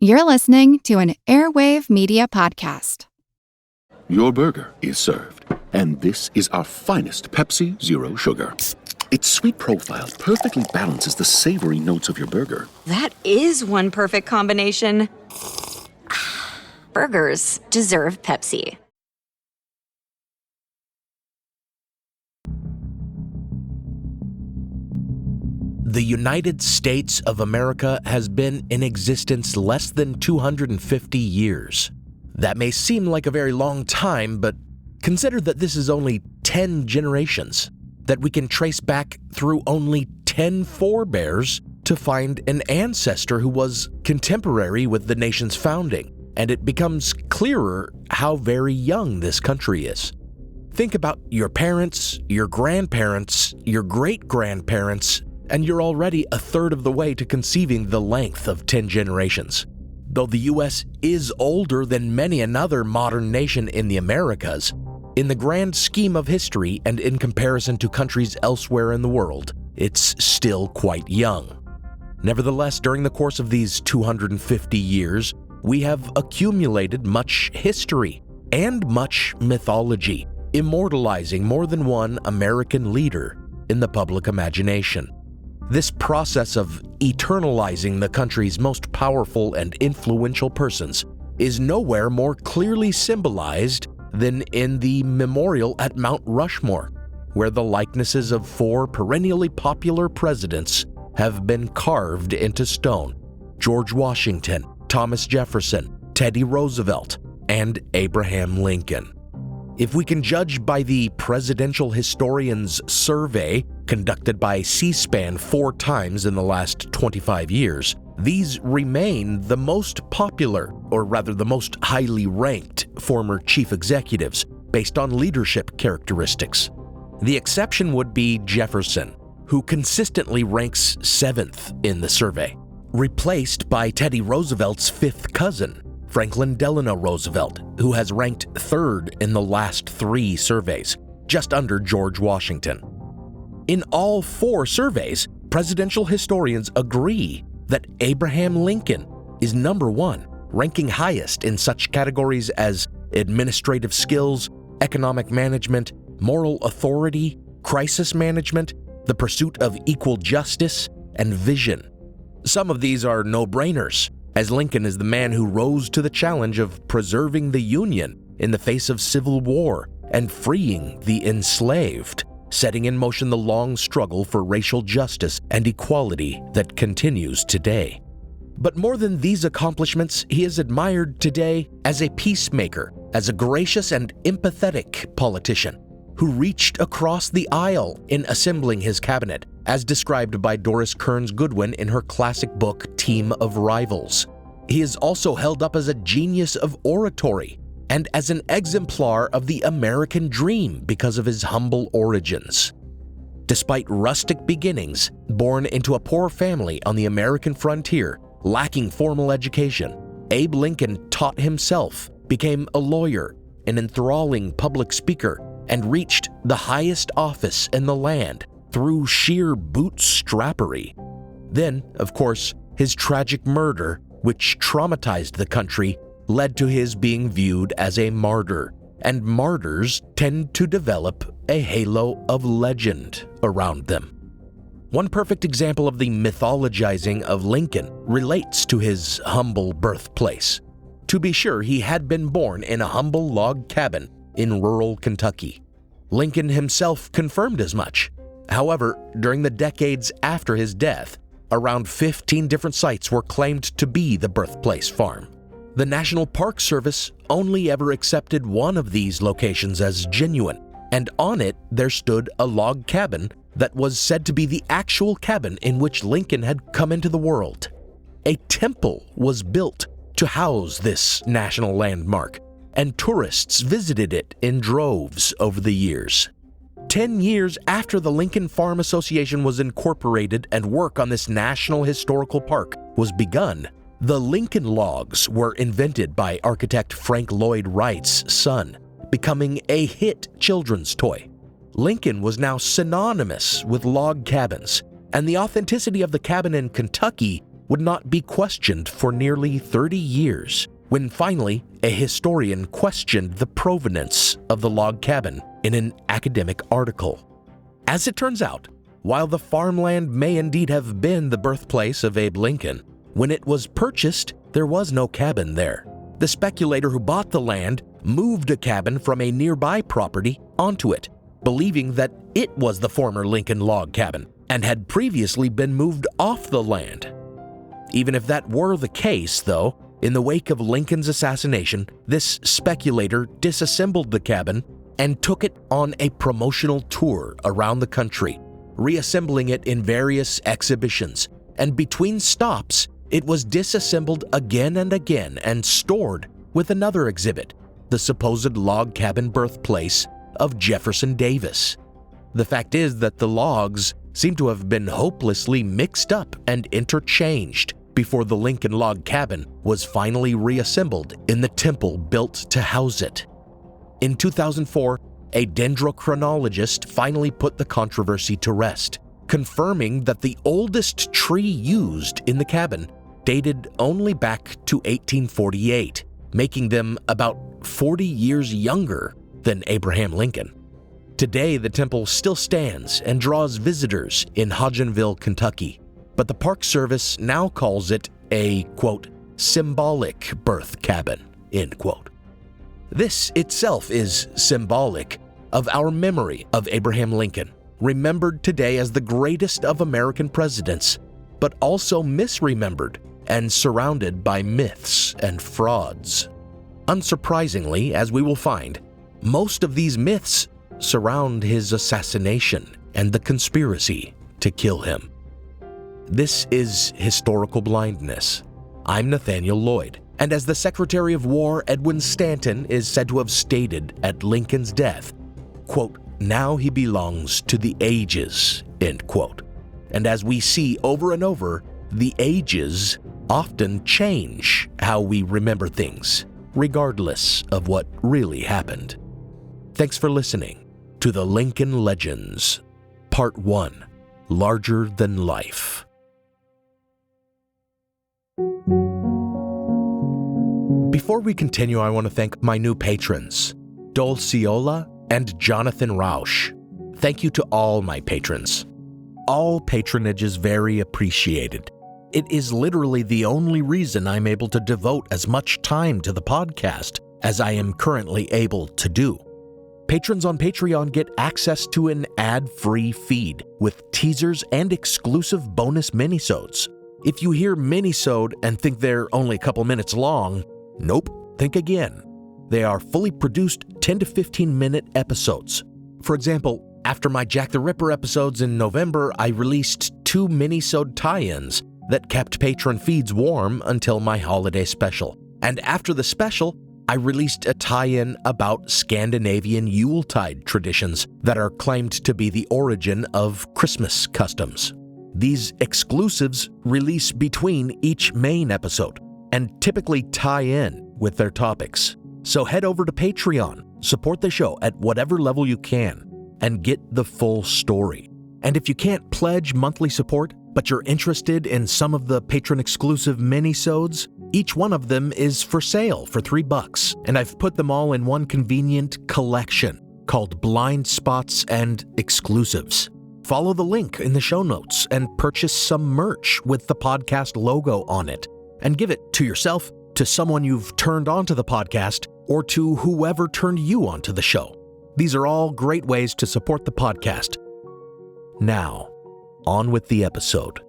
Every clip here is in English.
You're listening to an Airwave Media Podcast. Your burger is served, and this is our finest Pepsi Zero Sugar. Its sweet profile perfectly balances the savory notes of your burger. That is one perfect combination. Burgers deserve Pepsi. The United States of America has been in existence less than 250 years. That may seem like a very long time, but consider that this is only 10 generations, that we can trace back through only 10 forebears to find an ancestor who was contemporary with the nation's founding, and it becomes clearer how very young this country is. Think about your parents, your grandparents, your great-grandparents, and you're already a third of the way to conceiving the length of 10 generations. Though the U.S. is older than many another modern nation in the Americas, in the grand scheme of history and in comparison to countries elsewhere in the world, it's still quite young. Nevertheless, during the course of these 250 years, we have accumulated much history and much mythology, immortalizing more than one American leader in the public imagination. This process of eternalizing the country's most powerful and influential persons is nowhere more clearly symbolized than in the memorial at Mount Rushmore, where the likenesses of 4 perennially popular presidents have been carved into stone: George Washington, Thomas Jefferson, Teddy Roosevelt, and Abraham Lincoln. If we can judge by the Presidential Historians Survey conducted by C-SPAN 4 times in the last 25 years, these remain the most popular, or rather the most highly ranked, former chief executives based on leadership characteristics. The exception would be Jefferson, who consistently ranks 7th in the survey, replaced by Teddy Roosevelt's 5th cousin, Franklin Delano Roosevelt, who has ranked 3rd in the last 3 surveys, just under George Washington. In all 4 surveys, presidential historians agree that Abraham Lincoln is number 1, ranking highest in such categories as administrative skills, economic management, moral authority, crisis management, the pursuit of equal justice, and vision. Some of these are no-brainers, as Lincoln is the man who rose to the challenge of preserving the Union in the face of civil war and freeing the enslaved, setting in motion the long struggle for racial justice and equality that continues today. But more than these accomplishments, he is admired today as a peacemaker, as a gracious and empathetic politician who reached across the aisle in assembling his cabinet, as described by Doris Kearns Goodwin in her classic book, Team of Rivals. He is also held up as a genius of oratory and as an exemplar of the American dream because of his humble origins. Despite rustic beginnings, born into a poor family on the American frontier, lacking formal education, Abe Lincoln taught himself, became a lawyer, an enthralling public speaker, and reached the highest office in the land through sheer bootstrappery. Then, of course, his tragic murder, which traumatized the country, led to his being viewed as a martyr, and martyrs tend to develop a halo of legend around them. One perfect example of the mythologizing of Lincoln relates to his humble birthplace. To be sure, he had been born in a humble log cabin in rural Kentucky. Lincoln himself confirmed as much. However, during the decades after his death, around 15 different sites were claimed to be the birthplace farm. The National Park Service only ever accepted one of these locations as genuine, and on it there stood a log cabin that was said to be the actual cabin in which Lincoln had come into the world. A temple was built to house this national landmark, and tourists visited it in droves over the years. 10 years after the Lincoln Farm Association was incorporated and work on this National Historical Park was begun, the Lincoln Logs were invented by architect Frank Lloyd Wright's son, becoming a hit children's toy. Lincoln was now synonymous with log cabins, and the authenticity of the cabin in Kentucky would not be questioned for nearly 30 years, when finally a historian questioned the provenance of the log cabin in an academic article. As it turns out, while the farmland may indeed have been the birthplace of Abe Lincoln, when it was purchased, there was no cabin there. The speculator who bought the land moved a cabin from a nearby property onto it, believing that it was the former Lincoln log cabin and had previously been moved off the land. Even if that were the case, though, in the wake of Lincoln's assassination, this speculator disassembled the cabin and took it on a promotional tour around the country, reassembling it in various exhibitions, and between stops, it was disassembled again and again and stored with another exhibit, the supposed log cabin birthplace of Jefferson Davis. The fact is that the logs seem to have been hopelessly mixed up and interchanged before the Lincoln log cabin was finally reassembled in the temple built to house it. In 2004, a dendrochronologist finally put the controversy to rest, confirming that the oldest tree used in the cabin dated only back to 1848, making them about 40 years younger than Abraham Lincoln. Today, the temple still stands and draws visitors in Hodgenville, Kentucky, but the Park Service now calls it a, quote, symbolic birth cabin, end quote. This itself is symbolic of our memory of Abraham Lincoln, remembered today as the greatest of American presidents, but also misremembered and surrounded by myths and frauds. Unsurprisingly, as we will find, most of these myths surround his assassination and the conspiracy to kill him. This is Historical Blindness. I'm Nathaniel Lloyd, and as the Secretary of War Edwin Stanton is said to have stated at Lincoln's death, quote, now he belongs to the ages, end quote. And as we see over and over, the ages often change how we remember things, regardless of what really happened. Thanks for listening to the Lincoln Legends, Part 1, Larger Than Life. Before we continue, I want to thank my new patrons, Dolciola and Jonathan Rausch. Thank you to all my patrons. All patronage is very appreciated. It is literally the only reason I'm able to devote as much time to the podcast as I am currently able to do. Patrons on Patreon get access to an ad-free feed with teasers and exclusive bonus minisodes. If you hear minisode and think they're only a couple minutes long, nope, think again. They are fully produced 10 to 15 minute episodes. For example, after my Jack the Ripper episodes in November, I released 2 minisode tie-ins that kept patron feeds warm until my holiday special. And after the special, I released a tie-in about Scandinavian Yuletide traditions that are claimed to be the origin of Christmas customs. These exclusives release between each main episode and typically tie in with their topics. So head over to Patreon, support the show at whatever level you can, and get the full story. And if you can't pledge monthly support, but you're interested in some of the patron-exclusive minisodes, each one of them is for sale for $3, and I've put them all in one convenient collection called Blind Spots and Exclusives. Follow the link in the show notes and purchase some merch with the podcast logo on it, and give it to yourself, to someone you've turned onto the podcast, or to whoever turned you onto the show. These are all great ways to support the podcast. Now, on with the episode.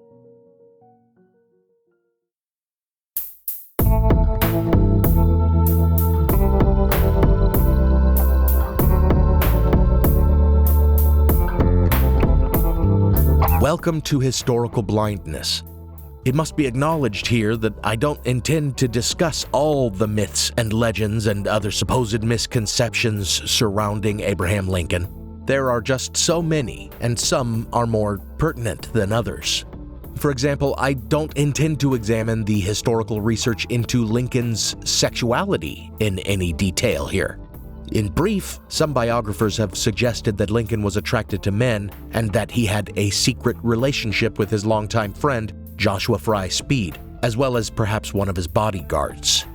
Welcome to Historical Blindness. It must be acknowledged here that I don't intend to discuss all the myths and legends and other supposed misconceptions surrounding Abraham Lincoln. There are just so many, and some are more pertinent than others. For example, I don't intend to examine the historical research into Lincoln's sexuality in any detail here. In brief, some biographers have suggested that Lincoln was attracted to men and that he had a secret relationship with his longtime friend, Joshua Fry Speed, as well as perhaps one of his bodyguards.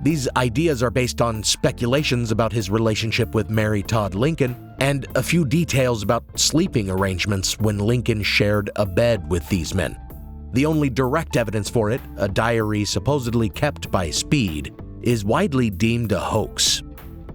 These ideas are based on speculations about his relationship with Mary Todd Lincoln and a few details about sleeping arrangements when Lincoln shared a bed with these men. The only direct evidence for it, a diary supposedly kept by Speed, is widely deemed a hoax.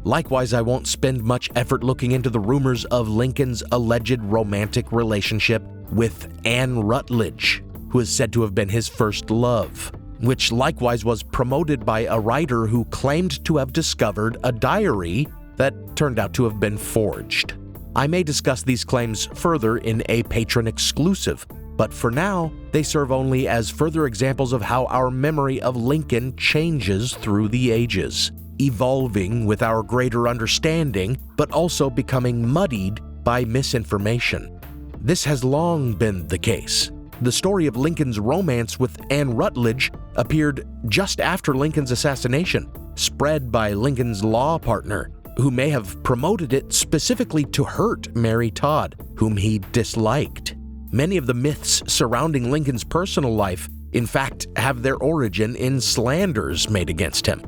Likewise, I won't spend much effort looking into the rumors of Lincoln's alleged romantic relationship with Anne Rutledge, who is said to have been his first love, which likewise was promoted by a writer who claimed to have discovered a diary that turned out to have been forged. I may discuss these claims further in a patron exclusive, but for now, they serve only as further examples of how our memory of Lincoln changes through the ages, evolving with our greater understanding, but also becoming muddied by misinformation. This has long been the case. The story of Lincoln's romance with Anne Rutledge appeared just after Lincoln's assassination, spread by Lincoln's law partner, who may have promoted it specifically to hurt Mary Todd, whom he disliked. Many of the myths surrounding Lincoln's personal life, in fact, have their origin in slanders made against him.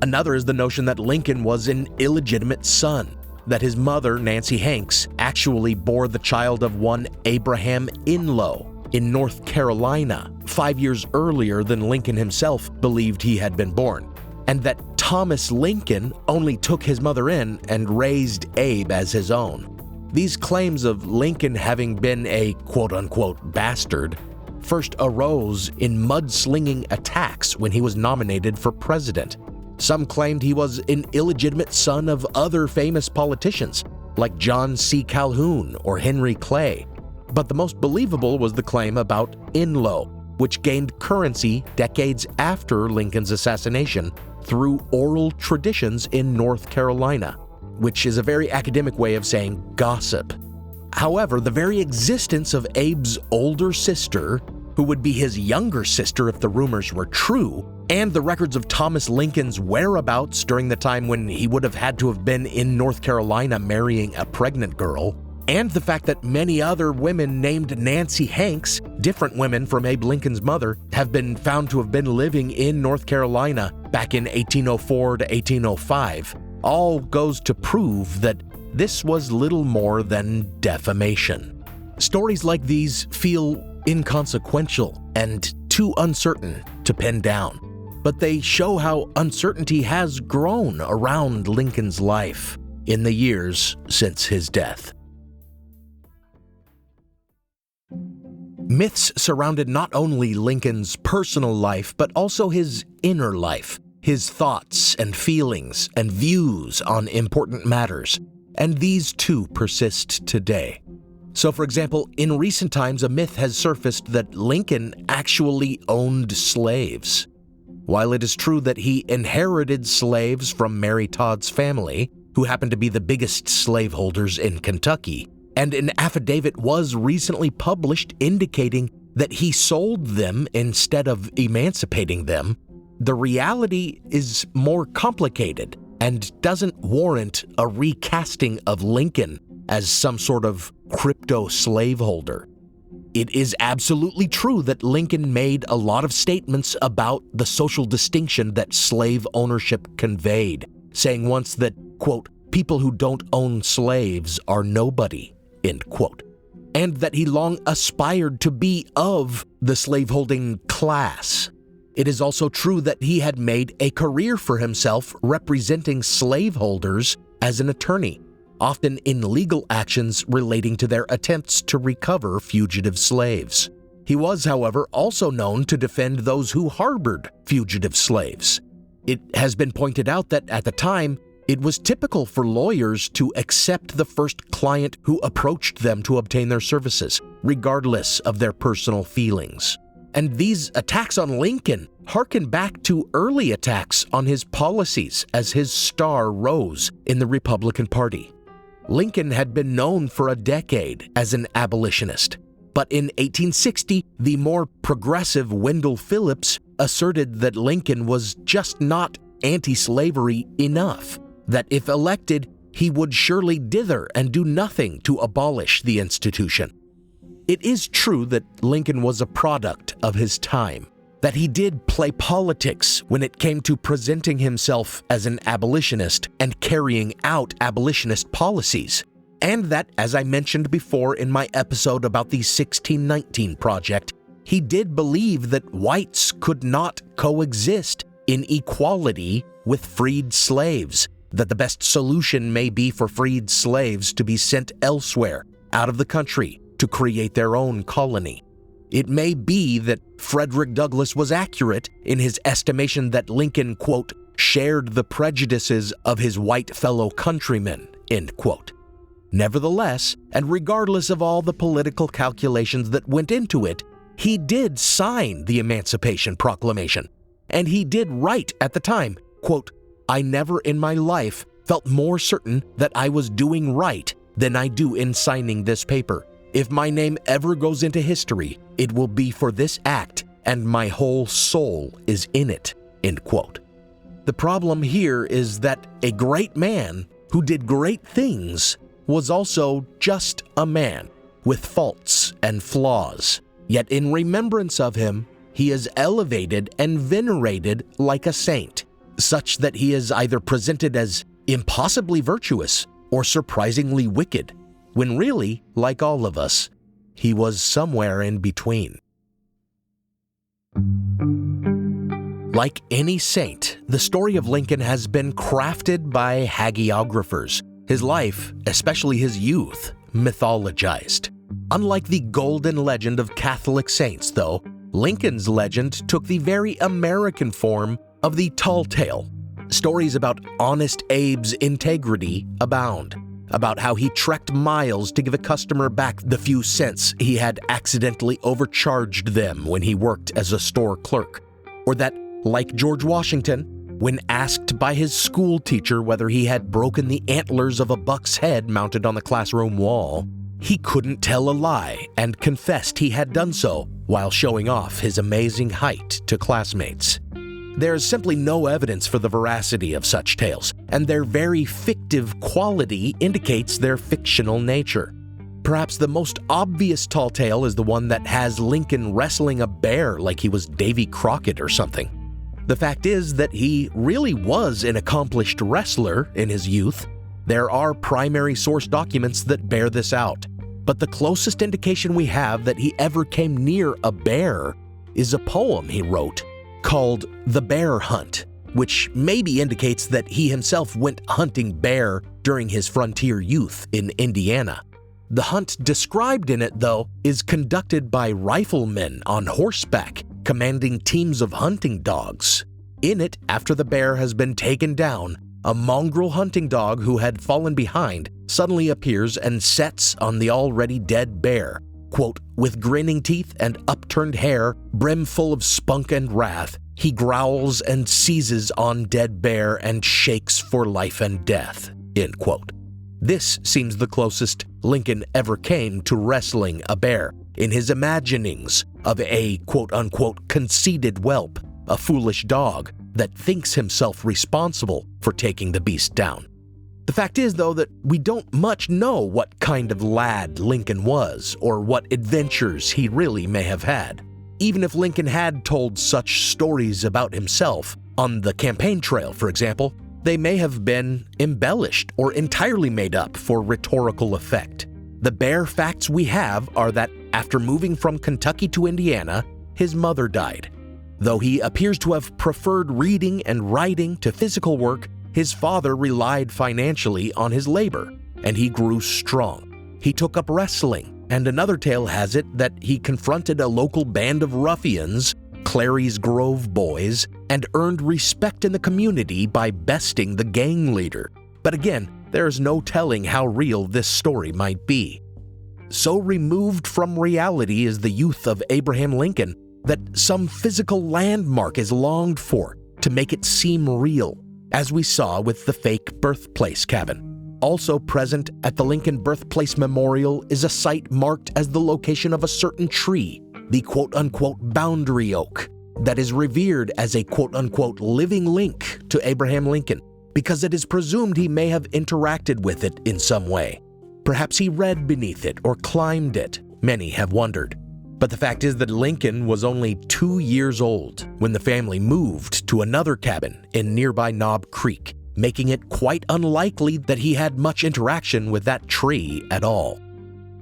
Another is the notion that Lincoln was an illegitimate son, that his mother, Nancy Hanks, actually bore the child of one Abraham Inlow in North Carolina 5 years earlier than Lincoln himself believed he had been born, and that Thomas Lincoln only took his mother in and raised Abe as his own. These claims of Lincoln having been a quote-unquote bastard first arose in mudslinging attacks when he was nominated for president. Some claimed he was an illegitimate son of other famous politicians, like John C. Calhoun or Henry Clay. But the most believable was the claim about Inlow, which gained currency decades after Lincoln's assassination through oral traditions in North Carolina, which is a very academic way of saying gossip. However, the very existence of Abe's older sister, who would be his younger sister if the rumors were true, and the records of Thomas Lincoln's whereabouts during the time when he would have had to have been in North Carolina marrying a pregnant girl, and the fact that many other women named Nancy Hanks, different women from Abe Lincoln's mother, have been found to have been living in North Carolina back in 1804 to 1805, all goes to prove that this was little more than defamation. Stories like these feel inconsequential and too uncertain to pin down, but they show how uncertainty has grown around Lincoln's life in the years since his death. Myths surrounded not only Lincoln's personal life, but also his inner life, his thoughts and feelings and views on important matters, and these too persist today. So, for example, in recent times, a myth has surfaced that Lincoln actually owned slaves. While it is true that he inherited slaves from Mary Todd's family, who happened to be the biggest slaveholders in Kentucky, and an affidavit was recently published indicating that he sold them instead of emancipating them, the reality is more complicated and doesn't warrant a recasting of Lincoln as some sort of crypto slaveholder. It is absolutely true that Lincoln made a lot of statements about the social distinction that slave ownership conveyed, saying once that, quote, people who don't own slaves are nobody, end quote, and that he long aspired to be of the slaveholding class. It is also true that he had made a career for himself representing slaveholders as an attorney, often in legal actions relating to their attempts to recover fugitive slaves. He was, however, also known to defend those who harbored fugitive slaves. It has been pointed out that at the time, it was typical for lawyers to accept the first client who approached them to obtain their services, regardless of their personal feelings. And these attacks on Lincoln harken back to early attacks on his policies as his star rose in the Republican Party. Lincoln had been known for a decade as an abolitionist, but in 1860, the more progressive Wendell Phillips asserted that Lincoln was just not anti-slavery enough, that if elected, he would surely dither and do nothing to abolish the institution. It is true that Lincoln was a product of his time, that he did play politics when it came to presenting himself as an abolitionist and carrying out abolitionist policies, and that, as I mentioned before in my episode about the 1619 Project, he did believe that whites could not coexist in equality with freed slaves, that the best solution may be for freed slaves to be sent elsewhere, out of the country, to create their own colony. It may be that Frederick Douglass was accurate in his estimation that Lincoln, quote, shared the prejudices of his white fellow countrymen, end quote. Nevertheless, and regardless of all the political calculations that went into it, he did sign the Emancipation Proclamation, and he did write at the time, quote, "I never in my life felt more certain that I was doing right than I do in signing this paper. If my name ever goes into history, it will be for this act, and my whole soul is in it," end quote. The problem here is that a great man who did great things was also just a man with faults and flaws. Yet in remembrance of him, he is elevated and venerated like a saint, such that he is either presented as impossibly virtuous or surprisingly wicked, when really, like all of us, he was somewhere in between. Like any saint, the story of Lincoln has been crafted by hagiographers, his life, especially his youth, mythologized. Unlike the golden legend of Catholic saints, though, Lincoln's legend took the very American form of the tall tale. Stories about Honest Abe's integrity abound, about how he trekked miles to give a customer back the few cents he had accidentally overcharged them when he worked as a store clerk, or that, like George Washington, when asked by his school teacher whether he had broken the antlers of a buck's head mounted on the classroom wall, he couldn't tell a lie and confessed he had done so while showing off his amazing height to classmates. There's simply no evidence for the veracity of such tales, and their very fictive quality indicates their fictional nature. Perhaps the most obvious tall tale is the one that has Lincoln wrestling a bear like he was Davy Crockett or something. The fact is that he really was an accomplished wrestler in his youth. There are primary source documents that bear this out, but the closest indication we have that he ever came near a bear is a poem he wrote called The Bear Hunt, which maybe indicates that he himself went hunting bear during his frontier youth in Indiana. The hunt described in it, though, is conducted by riflemen on horseback, commanding teams of hunting dogs. In it, after the bear has been taken down, a mongrel hunting dog who had fallen behind suddenly appears and sets on the already dead bear. Quote, "With grinning teeth and upturned hair, brimful of spunk and wrath, he growls and seizes on dead bear and shakes for life and death," end quote. This seems the closest Lincoln ever came to wrestling a bear in his imaginings of a quote-unquote conceited whelp, a foolish dog that thinks himself responsible for taking the beast down. The fact is, though, that we don't much know what kind of lad Lincoln was or what adventures he really may have had. Even if Lincoln had told such stories about himself on the campaign trail, for example, they may have been embellished or entirely made up for rhetorical effect. The bare facts we have are that after moving from Kentucky to Indiana, his mother died. Though he appears to have preferred reading and writing to physical work, his father relied financially on his labor, and he grew strong. He took up wrestling, and another tale has it that he confronted a local band of ruffians, Clary's Grove Boys, and earned respect in the community by besting the gang leader. But again, there is no telling how real this story might be. So removed from reality is the youth of Abraham Lincoln that some physical landmark is longed for to make it seem real, as we saw with the fake birthplace cabin. Also present at the Lincoln Birthplace Memorial is a site marked as the location of a certain tree, the quote-unquote boundary oak, that is revered as a quote-unquote living link to Abraham Lincoln, because it is presumed he may have interacted with it in some way. Perhaps he read beneath it or climbed it. many have wondered. But the fact is that Lincoln was only 2 years old when the family moved to another cabin in nearby Knob Creek, making it quite unlikely that he had much interaction with that tree at all.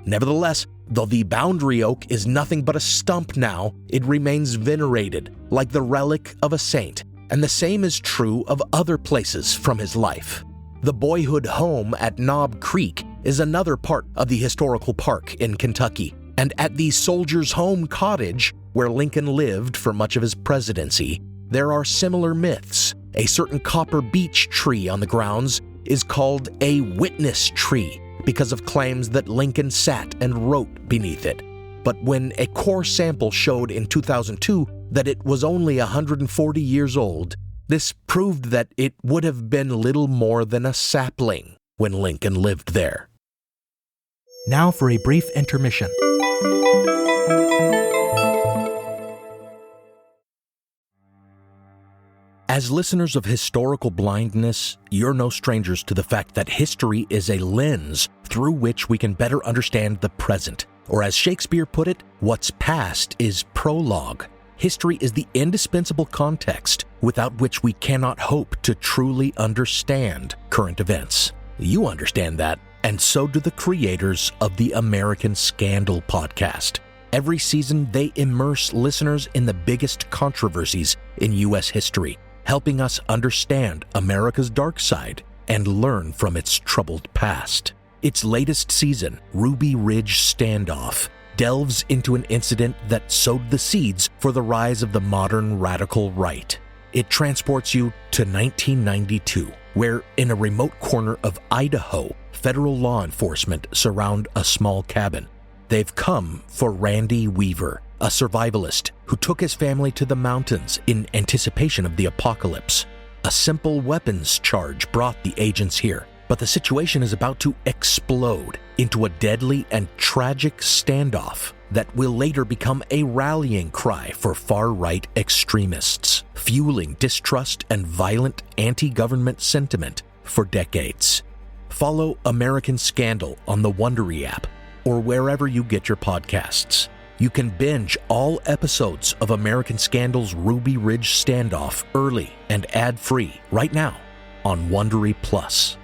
Nevertheless, though the boundary oak is nothing but a stump now, it remains venerated like the relic of a saint, and the same is true of other places from his life. The boyhood home at Knob Creek is another part of the historical park in Kentucky, and at the Soldier's Home Cottage, where Lincoln lived for much of his presidency, there are similar myths. A certain copper beech tree on the grounds is called a witness tree because of claims that Lincoln sat and wrote beneath it. But when a core sample showed in 2002 that it was only 140 years old, this proved that it would have been little more than a sapling when Lincoln lived there. Now for a brief intermission. As listeners of Historical Blindness, you're no strangers to the fact that history is a lens through which we can better understand the present. Or as Shakespeare put it, what's past is prologue. History is the indispensable context without which we cannot hope to truly understand current events. You understand that, and so do the creators of the American Scandal podcast. Every season, they immerse listeners in the biggest controversies in U.S. history, helping us understand America's dark side and learn from its troubled past. Its latest season, Ruby Ridge Standoff, delves into an incident that sowed the seeds for the rise of the modern radical right. It transports you to 1992, where in a remote corner of Idaho, federal law enforcement surround a small cabin. They've come for Randy Weaver, a survivalist who took his family to the mountains in anticipation of the apocalypse. A simple weapons charge brought the agents here, but the situation is about to explode into a deadly and tragic standoff that will later become a rallying cry for far-right extremists, fueling distrust and violent anti-government sentiment for decades. Follow American Scandal on the Wondery app or wherever you get your podcasts. You can binge all episodes of American Scandal's Ruby Ridge Standoff early and ad-free right now on Wondery Plus.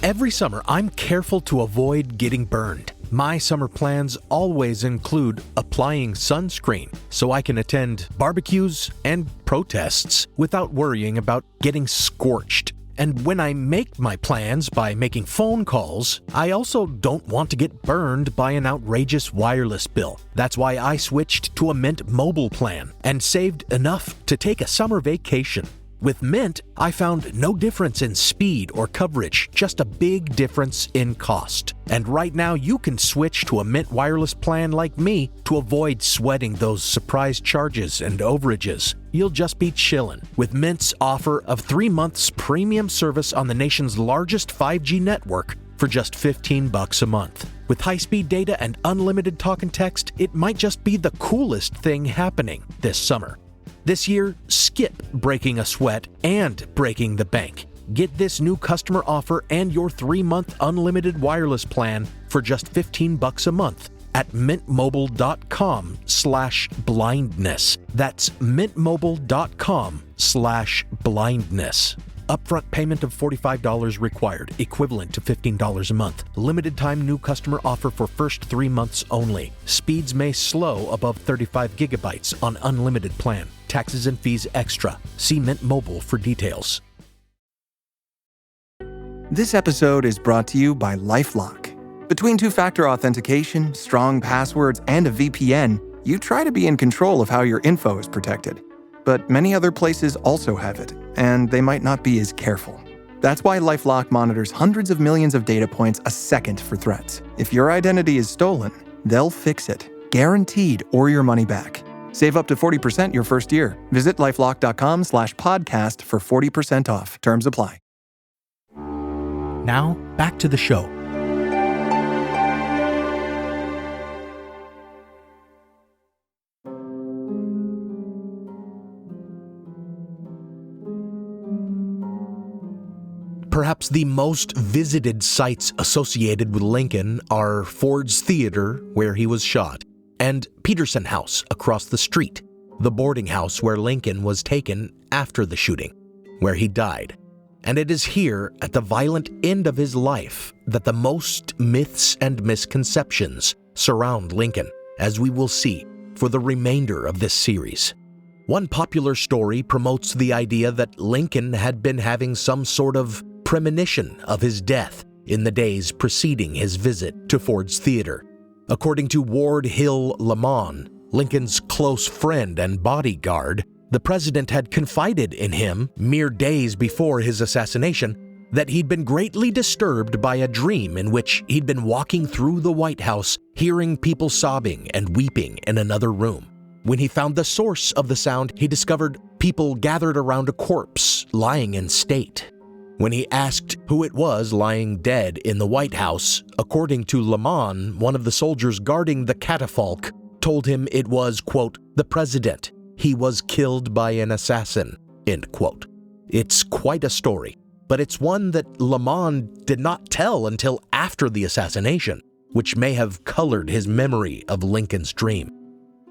Every summer, I'm careful to avoid getting burned. My summer plans always include applying sunscreen so I can attend barbecues and protests without worrying about getting scorched. And when I make my plans by making phone calls, I also don't want to get burned by an outrageous wireless bill. That's why I switched to a Mint Mobile plan and saved enough to take a summer vacation. With Mint, I found no difference in speed or coverage, just a big difference in cost. And right now, you can switch to a Mint wireless plan like me to avoid sweating those surprise charges and overages. You'll just be chillin' with Mint's offer of 3 months premium service on the nation's largest 5G network for just $15 a month. With high-speed data and unlimited talk and text, it might just be the coolest thing happening this summer. This year, skip breaking a sweat and breaking the bank. Get this new customer offer and your 3-month unlimited wireless plan for just $15 a month at mintmobile.com/blindness. That's mintmobile.com/blindness. Upfront payment of $45 required, equivalent to $15 a month. Limited time new customer offer for first 3 months only. Speeds may slow above 35 gigabytes on unlimited plan. Taxes and fees extra. See Mint Mobile for details. This episode is brought to you by LifeLock. Between two-factor authentication, strong passwords, and a VPN, you try to be in control of how your info is protected. But many other places also have it, and they might not be as careful. That's why LifeLock monitors hundreds of millions of data points a second for threats. If your identity is stolen, they'll fix it, guaranteed, or your money back. Save up to 40% your first year. Visit lifelock.com/podcast for 40% off. Terms apply. Now, back to the show. Perhaps the most visited sites associated with Lincoln are Ford's Theater, where he was shot, and Peterson House across the street, the boarding house where Lincoln was taken after the shooting, where he died. And it is here, at the violent end of his life, that the most myths and misconceptions surround Lincoln, as we will see for the remainder of this series. One popular story promotes the idea that Lincoln had been having some sort of premonition of his death in the days preceding his visit to Ford's Theater. According to Ward Hill Lamon, Lincoln's close friend and bodyguard, the president had confided in him mere days before his assassination that he'd been greatly disturbed by a dream in which he'd been walking through the White House, hearing people sobbing and weeping in another room. When he found the source of the sound, he discovered people gathered around a corpse lying in state. When he asked who it was lying dead in the White House, according to Lamon, one of the soldiers guarding the catafalque told him it was, quote, the president. He was killed by an assassin, end quote. It's quite a story, but it's one that Lamon did not tell until after the assassination, which may have colored his memory of Lincoln's dream.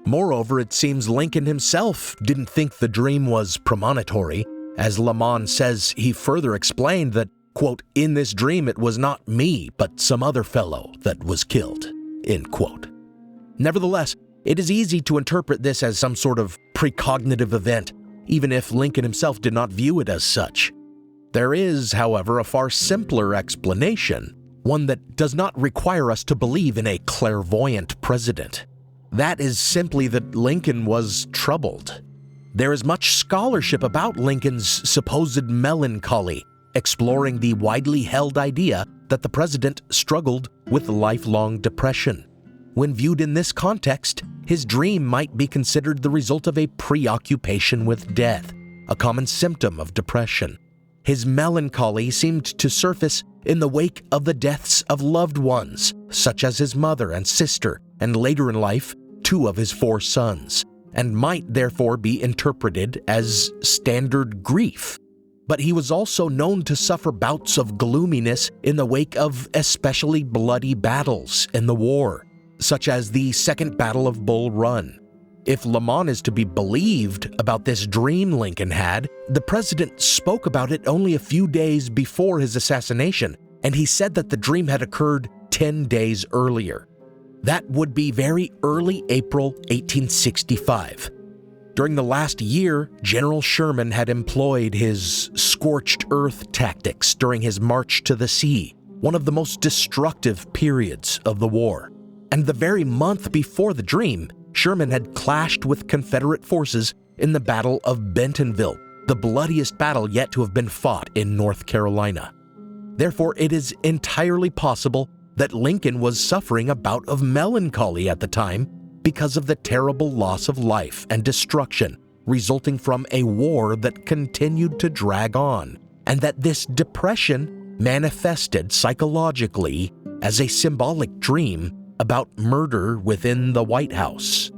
Moreover, it seems Lincoln himself didn't think the dream was premonitory. As Lamon says, he further explained that, quote, in this dream it was not me, but some other fellow that was killed, end quote. Nevertheless, it is easy to interpret this as some sort of precognitive event, even if Lincoln himself did not view it as such. There is, however, a far simpler explanation, one that does not require us to believe in a clairvoyant president. That is simply that Lincoln was troubled. There is much scholarship about Lincoln's supposed melancholy, exploring the widely held idea that the president struggled with lifelong depression. When viewed in this context, his dream might be considered the result of a preoccupation with death, a common symptom of depression. His melancholy seemed to surface in the wake of the deaths of loved ones, such as his mother and sister, and later in life, 2 of his 4 sons, and might therefore be interpreted as standard grief. But he was also known to suffer bouts of gloominess in the wake of especially bloody battles in the war, such as the Second Battle of Bull Run. If Lamon is to be believed about this dream Lincoln had, the president spoke about it only a few days before his assassination, and he said that the dream had occurred 10 days earlier. That would be very early April 1865. During the last year, General Sherman had employed his scorched earth tactics during his march to the sea, one of the most destructive periods of the war. And the very month before the dream, Sherman had clashed with Confederate forces in the Battle of Bentonville, the bloodiest battle yet to have been fought in North Carolina. Therefore, it is entirely possible that Lincoln was suffering a bout of melancholy at the time because of the terrible loss of life and destruction resulting from a war that continued to drag on, and that this depression manifested psychologically as a symbolic dream about murder within the White House.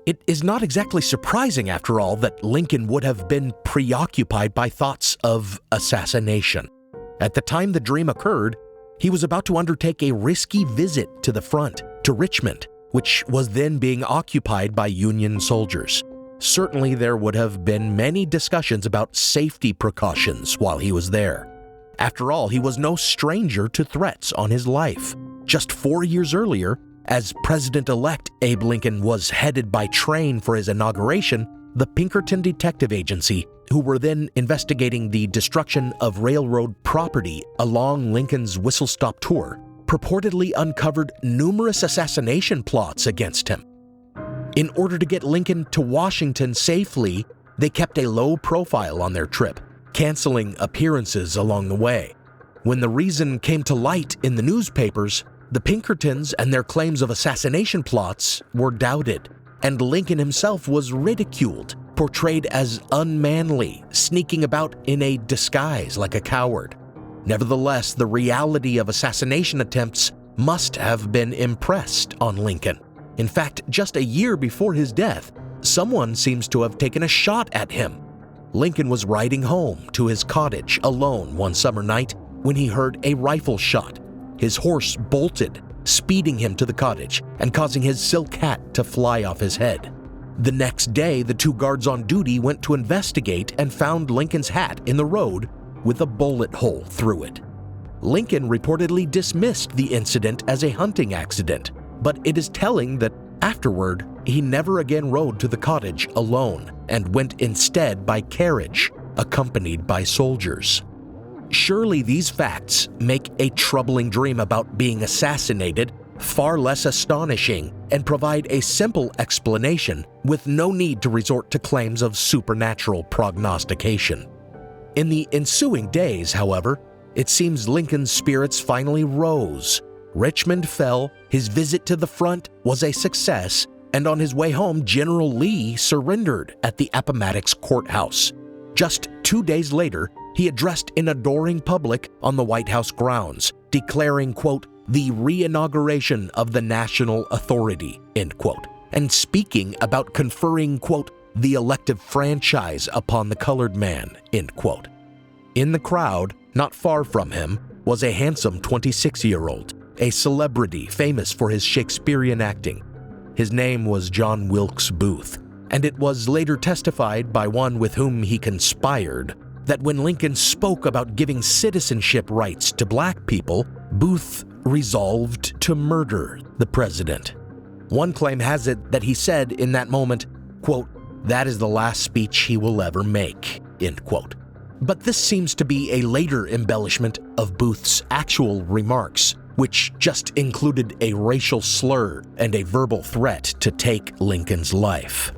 It is not exactly surprising, after all, that Lincoln would have been preoccupied by thoughts of assassination. At the time the dream occurred, he was about to undertake a risky visit to the front, to Richmond, which was then being occupied by Union soldiers. Certainly there would have been many discussions about safety precautions while he was there. After all, he was no stranger to threats on his life. Just 4 years earlier, as President-elect Abe Lincoln was headed by train for his inauguration, the Pinkerton Detective Agency, who were then investigating the destruction of railroad property along Lincoln's whistle-stop tour, purportedly uncovered numerous assassination plots against him. In order to get Lincoln to Washington safely, they kept a low profile on their trip, canceling appearances along the way. When the reason came to light in the newspapers, the Pinkertons and their claims of assassination plots were doubted, and Lincoln himself was ridiculed, portrayed as unmanly, sneaking about in a disguise like a coward. Nevertheless, the reality of assassination attempts must have been impressed on Lincoln. In fact, just a year before his death, someone seems to have taken a shot at him. Lincoln was riding home to his cottage alone one summer night when he heard a rifle shot. His horse bolted, speeding him to the cottage and causing his silk hat to fly off his head. The next day, the two guards on duty went to investigate and found Lincoln's hat in the road with a bullet hole through it. Lincoln reportedly dismissed the incident as a hunting accident, but it is telling that afterward, he never again rode to the cottage alone and went instead by carriage, accompanied by soldiers. Surely these facts make a troubling dream about being assassinated far less astonishing and provide a simple explanation with no need to resort to claims of supernatural prognostication. In the ensuing days, however, it seems Lincoln's spirits finally rose. Richmond fell, his visit to the front was a success, and on his way home, General Lee surrendered at the Appomattox courthouse. Just 2 days later, he addressed an adoring public on the White House grounds, declaring, quote, the re-inauguration of the national authority, end quote, and speaking about conferring, quote, the elective franchise upon the colored man, end quote. In the crowd, not far from him, was a handsome 26-year-old, a celebrity famous for his Shakespearean acting. His name was John Wilkes Booth, and it was later testified by one with whom he conspired that when Lincoln spoke about giving citizenship rights to black people, Booth resolved to murder the president. One claim has it that he said in that moment, quote, that is the last speech he will ever make, end quote. But this seems to be a later embellishment of Booth's actual remarks, which just included a racial slur and a verbal threat to take Lincoln's life.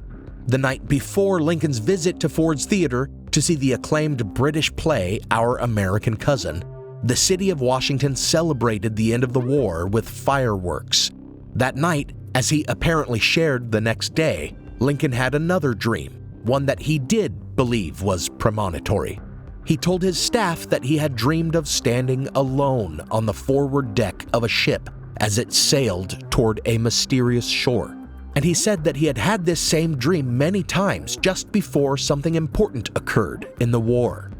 The night before Lincoln's visit to Ford's Theater to see the acclaimed British play Our American Cousin, the city of Washington celebrated the end of the war with fireworks. That night, as he apparently shared the next day, Lincoln had another dream, one that he did believe was premonitory. He told his staff that he had dreamed of standing alone on the forward deck of a ship as it sailed toward a mysterious shore. And he said that he had had this same dream many times just before something important occurred in the war.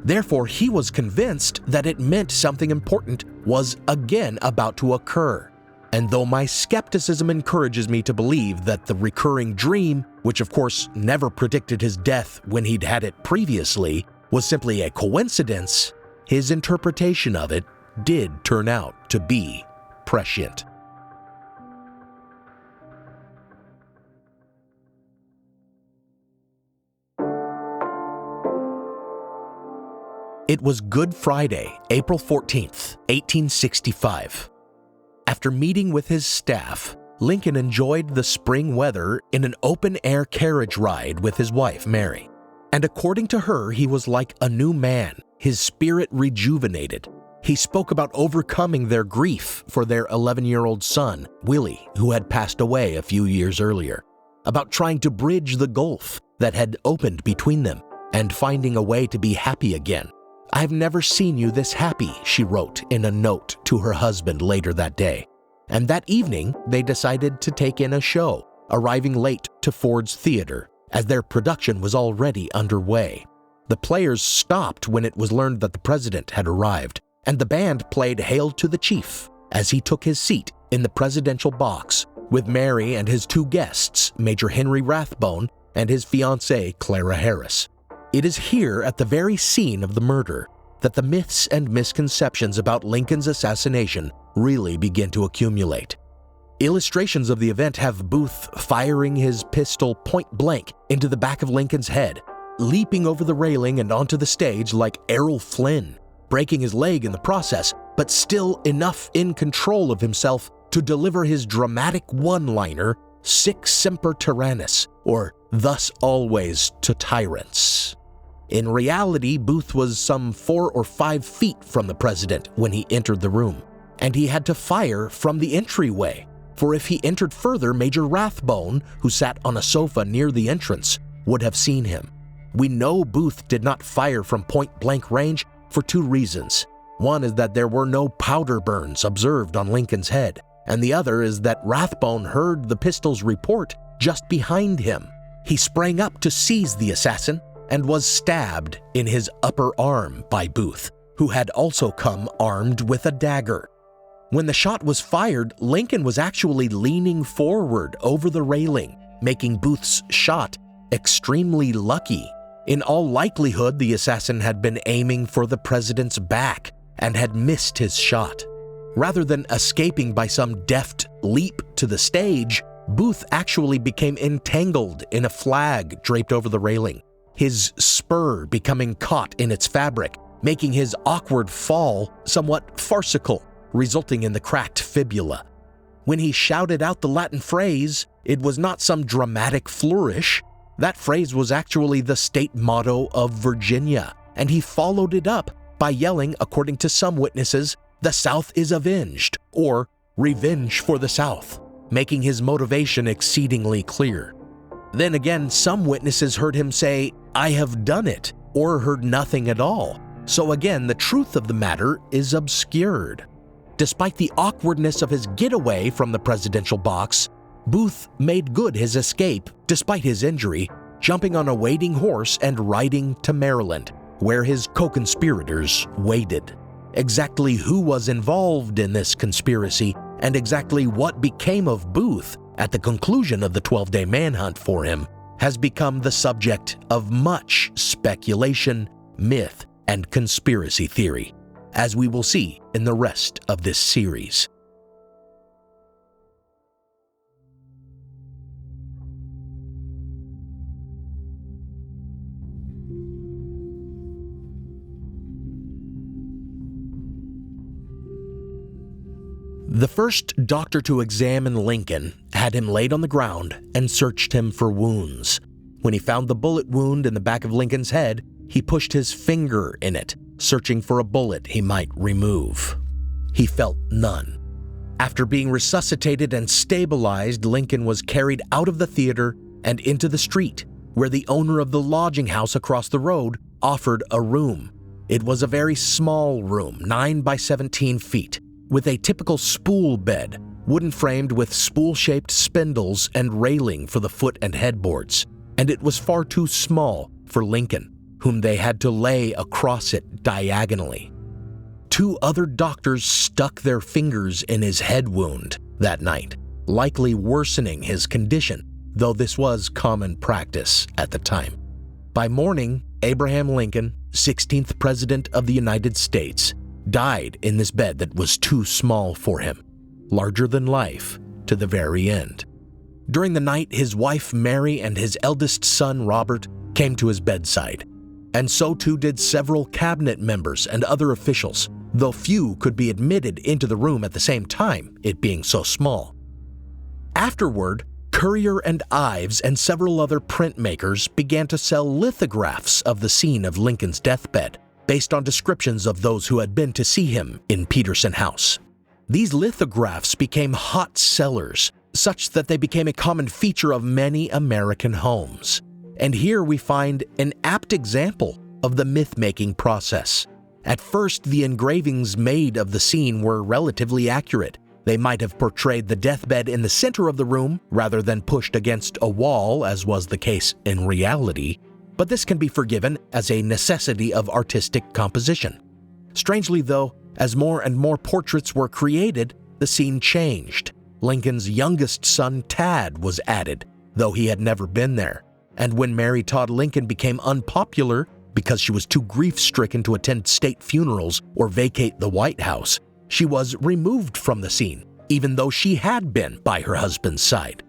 Therefore, he was convinced that it meant something important was again about to occur. And though my skepticism encourages me to believe that the recurring dream, which of course never predicted his death when he'd had it previously, was simply a coincidence, his interpretation of it did turn out to be prescient. It was Good Friday, April 14th, 1865. After meeting with his staff, Lincoln enjoyed the spring weather in an open-air carriage ride with his wife, Mary. And according to her, he was like a new man, his spirit rejuvenated. He spoke about overcoming their grief for their 11-year-old son, Willie, who had passed away a few years earlier, about trying to bridge the gulf that had opened between them and finding a way to be happy again. I've never seen you this happy, she wrote in a note to her husband later that day. And that evening, they decided to take in a show, arriving late to Ford's Theater, as their production was already underway. The players stopped when it was learned that the president had arrived, and the band played Hail to the Chief as he took his seat in the presidential box with Mary and his two guests, Major Henry Rathbone and his fiancée, Clara Harris. It is here at the very scene of the murder that the myths and misconceptions about Lincoln's assassination really begin to accumulate. Illustrations of the event have Booth firing his pistol point blank into the back of Lincoln's head, leaping over the railing and onto the stage like Errol Flynn, breaking his leg in the process, but still enough in control of himself to deliver his dramatic one-liner, Sic semper tyrannis, or thus always to tyrants. In reality, Booth was some 4 or 5 feet from the president when he entered the room, and he had to fire from the entryway, for if he entered further, Major Rathbone, who sat on a sofa near the entrance, would have seen him. We know Booth did not fire from point-blank range for 2 reasons. One is that there were no powder burns observed on Lincoln's head, and the other is that Rathbone heard the pistol's report just behind him. He sprang up to seize the assassin and was stabbed in his upper arm by Booth, who had also come armed with a dagger. When the shot was fired, Lincoln was actually leaning forward over the railing, making Booth's shot extremely lucky. In all likelihood, the assassin had been aiming for the president's back and had missed his shot. Rather than escaping by some deft leap to the stage, Booth actually became entangled in a flag draped over the railing, his spur becoming caught in its fabric, making his awkward fall somewhat farcical, resulting in the cracked fibula. When he shouted out the Latin phrase, it was not some dramatic flourish. That phrase was actually the state motto of Virginia, and he followed it up by yelling, according to some witnesses, "The South is avenged," or "Revenge for the South," making his motivation exceedingly clear. Then again, some witnesses heard him say, "I have done it," or heard nothing at all. So again, the truth of the matter is obscured. Despite the awkwardness of his getaway from the presidential box, Booth made good his escape despite his injury, jumping on a waiting horse and riding to Maryland, where his co-conspirators waited. Exactly who was involved in this conspiracy and exactly what became of Booth at the conclusion of the 12-day manhunt for him has become the subject of much speculation, myth, and conspiracy theory, as we will see in the rest of this series. The first doctor to examine Lincoln had him laid on the ground and searched him for wounds. When he found the bullet wound in the back of Lincoln's head, he pushed his finger in it, searching for a bullet he might remove. He felt none. After being resuscitated and stabilized, Lincoln was carried out of the theater and into the street, where the owner of the lodging house across the road offered a room. It was a very small room, 9 by 17 feet, with a typical spool bed, wooden framed with spool-shaped spindles and railing for the foot and headboards, and it was far too small for Lincoln, whom they had to lay across it diagonally. 2 other doctors stuck their fingers in his head wound that night, likely worsening his condition, though this was common practice at the time. By morning, Abraham Lincoln, 16th President of the United States, died in this bed that was too small for him, larger than life to the very end. During the night, his wife Mary and his eldest son Robert came to his bedside, and so too did several cabinet members and other officials, though few could be admitted into the room at the same time, it being so small. Afterward, Currier and Ives and several other printmakers began to sell lithographs of the scene of Lincoln's deathbed, based on descriptions of those who had been to see him in Peterson House. These lithographs became hot sellers, such that they became a common feature of many American homes. And here we find an apt example of the myth-making process. At first, the engravings made of the scene were relatively accurate. They might have portrayed the deathbed in the center of the room rather than pushed against a wall, as was the case in reality. But this can be forgiven as a necessity of artistic composition. Strangely though, as more and more portraits were created, the scene changed. Lincoln's youngest son, Tad, was added, though he had never been there. And when Mary Todd Lincoln became unpopular because she was too grief-stricken to attend state funerals or vacate the White House, she was removed from the scene, even though she had been by her husband's side.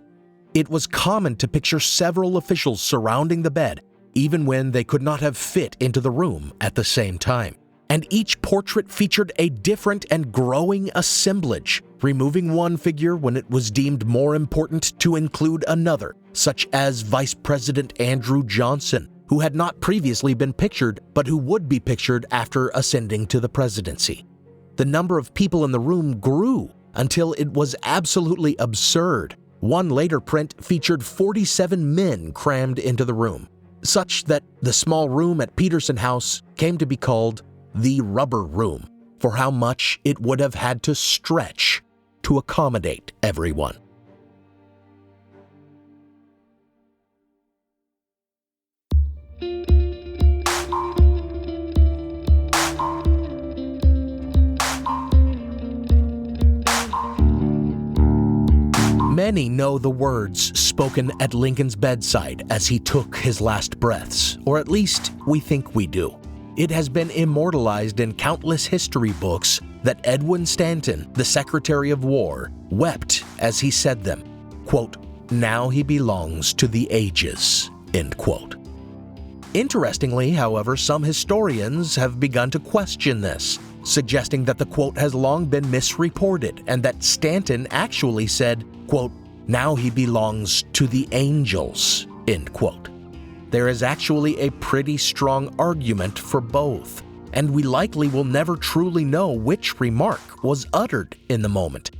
It was common to picture several officials surrounding the bed, even when they could not have fit into the room at the same time. And each portrait featured a different and growing assemblage, removing one figure when it was deemed more important to include another, such as Vice President Andrew Johnson, who had not previously been pictured, but who would be pictured after ascending to the presidency. The number of people in the room grew until it was absolutely absurd. One later print featured 47 men crammed into the room, such that the small room at Peterson House came to be called the Rubber Room. for how much it would have had to stretch to accommodate everyone. Many know the words spoken at Lincoln's bedside as he took his last breaths, or at least we think we do. It has been immortalized in countless history books that Edwin Stanton, the Secretary of War, wept as he said them. Quote, "Now he belongs to the ages," end quote. Interestingly, however, some historians have begun to question this, suggesting that the quote has long been misreported and that Stanton actually said, quote, "Now he belongs to the angels," end quote. There is actually a pretty strong argument for both, and we likely will never truly know which remark was uttered in the moment.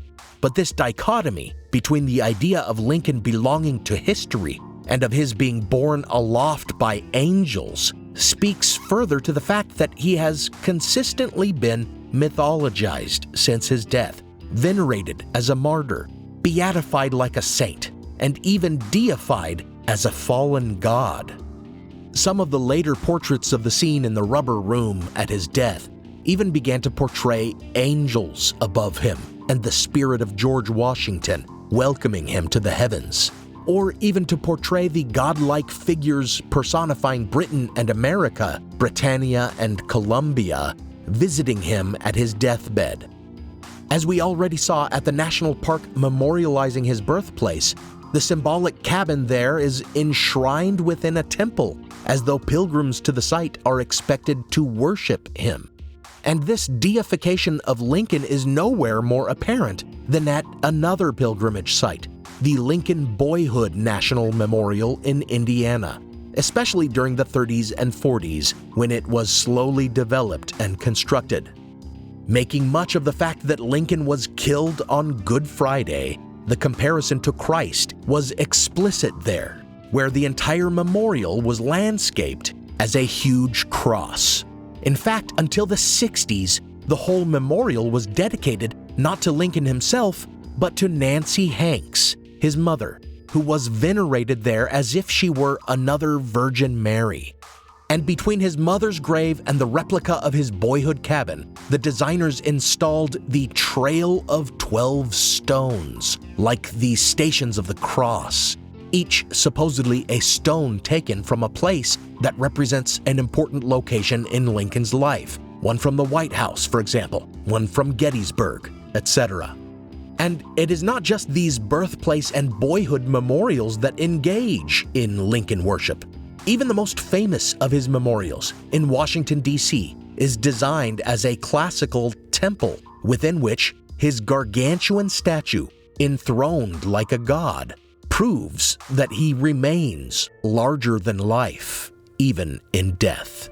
But this dichotomy between the idea of Lincoln belonging to history and of his being borne aloft by angels speaks further to the fact that he has consistently been mythologized since his death, venerated as a martyr, beatified like a saint, and even deified as a fallen god. Some of the later portraits of the scene in the rubber room at his death even began to portray angels above him and the spirit of George Washington welcoming him to the heavens, or even to portray the godlike figures personifying Britain and America, Britannia and Columbia, visiting him at his deathbed. As we already saw at the National Park memorializing his birthplace, the symbolic cabin there is enshrined within a temple, as though pilgrims to the site are expected to worship him. And this deification of Lincoln is nowhere more apparent than at another pilgrimage site, the Lincoln Boyhood National Memorial in Indiana, especially during the 30s and 40s when it was slowly developed and constructed. Making much of the fact that Lincoln was killed on Good Friday, the comparison to Christ was explicit there, where the entire memorial was landscaped as a huge cross. In fact, until the 60s, the whole memorial was dedicated not to Lincoln himself, but to Nancy Hanks, his mother, who was venerated there as if she were another Virgin Mary. And between his mother's grave and the replica of his boyhood cabin, the designers installed the Trail of 12 Stones, like the Stations of the Cross, each supposedly a stone taken from a place that represents an important location in Lincoln's life. One from the White House, for example, one from Gettysburg, etc. And it is not just these birthplace and boyhood memorials that engage in Lincoln worship. Even the most famous of his memorials in Washington, D.C., is designed as a classical temple within which his gargantuan statue, enthroned like a god, proves that he remains larger than life, even in death.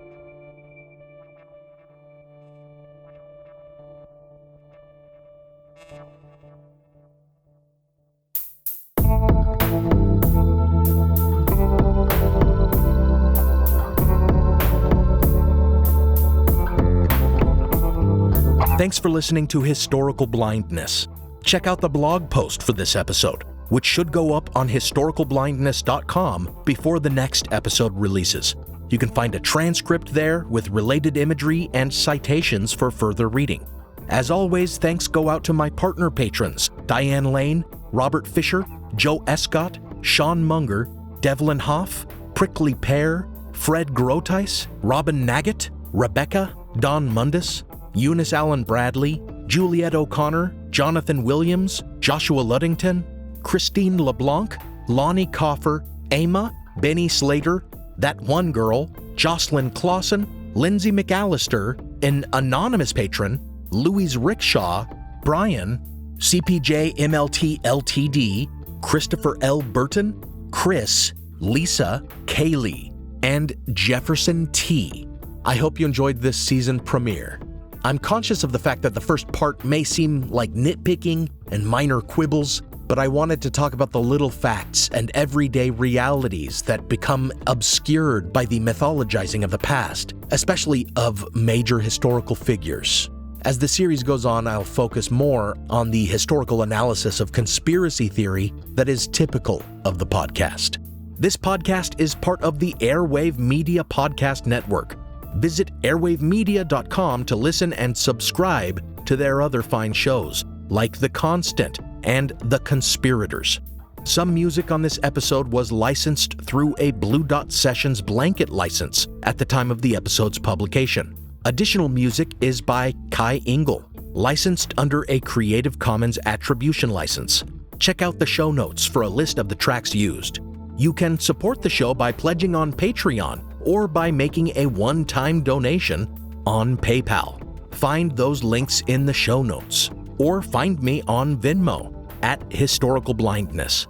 Thanks for listening to Historical Blindness. Check out the blog post for this episode, which should go up on historicalblindness.com before the next episode releases. You can find a transcript there with related imagery and citations for further reading. As always, thanks go out to my partner patrons, Diane Lane, Robert Fisher, Joe Escott, Sean Munger, Devlin Hoff, Prickly Pear, Fred Groteis, Robin Naggett, Rebecca, Don Mundus, Eunice Allen Bradley, Juliet O'Connor, Jonathan Williams, Joshua Luddington, Christine LeBlanc, Lonnie Coffer, Emma, Benny Slater, That One Girl, Jocelyn Clausen, Lindsay McAllister, an anonymous patron, Louise Rickshaw, Brian, CPJ MLT LTD, Christopher L. Burton, Chris, Lisa, Kaylee, and Jefferson T. I hope you enjoyed this season premiere. I'm conscious of the fact that the first part may seem like nitpicking and minor quibbles, but I wanted to talk about the little facts and everyday realities that become obscured by the mythologizing of the past, especially of major historical figures. As the series goes on, I'll focus more on the historical analysis of conspiracy theory that is typical of the podcast. This podcast is part of the Airwave Media Podcast Network. Visit airwavemedia.com to listen and subscribe to their other fine shows, like The Constant and The Conspirators. Some music on this episode was licensed through a Blue Dot Sessions blanket license at the time of the episode's publication. Additional music is by Kai Engel, licensed under a Creative Commons Attribution license. Check out the show notes for a list of the tracks used. You can support the show by pledging on Patreon or by making a one-time donation on PayPal. Find those links in the show notes, or find me on Venmo at Historical Blindness.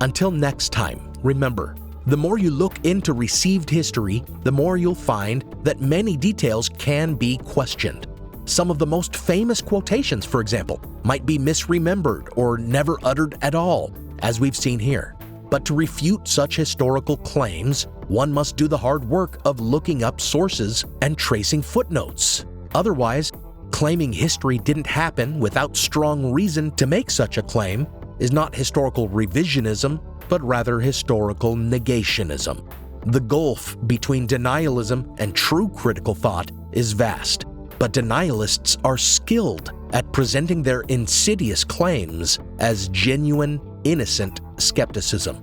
Until next time, remember, the more you look into received history, the more you'll find that many details can be questioned. Some of the most famous quotations, for example, might be misremembered or never uttered at all, as we've seen here. But to refute such historical claims, one must do the hard work of looking up sources and tracing footnotes. Otherwise, claiming history didn't happen without strong reason to make such a claim is not historical revisionism, but rather historical negationism. The gulf between denialism and true critical thought is vast, but denialists are skilled at presenting their insidious claims as genuine, innocent skepticism.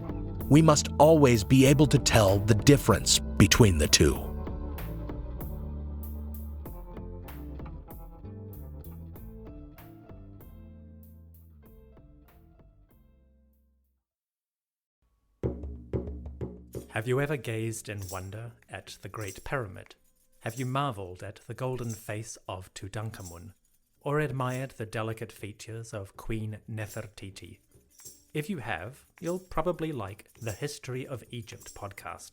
We must always be able to tell the difference between the two. Have you ever gazed in wonder at the Great Pyramid? Have you marveled at the golden face of Tutankhamun? Or admired the delicate features of Queen Nefertiti? If you have, you'll probably like the History of Egypt podcast.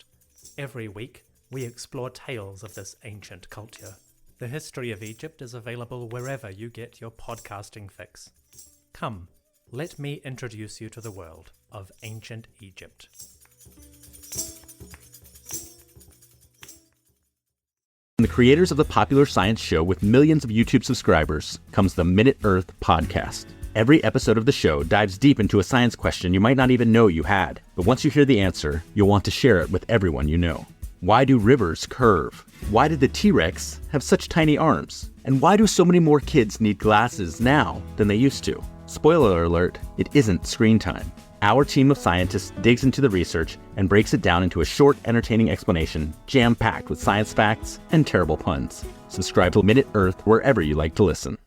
Every week, we explore tales of this ancient culture. The History of Egypt is available wherever you get your podcasting fix. Come, let me introduce you to the world of ancient Egypt. From the creators of the popular science show with millions of YouTube subscribers comes the Minute Earth podcast. Every episode of the show dives deep into a science question you might not even know you had. But once you hear the answer, you'll want to share it with everyone you know. Why do rivers curve? Why did the T-Rex have such tiny arms? And why do so many more kids need glasses now than they used to? Spoiler alert, it isn't screen time. Our team of scientists digs into the research and breaks it down into a short, entertaining explanation, jam-packed with science facts and terrible puns. Subscribe to Minute Earth wherever you like to listen.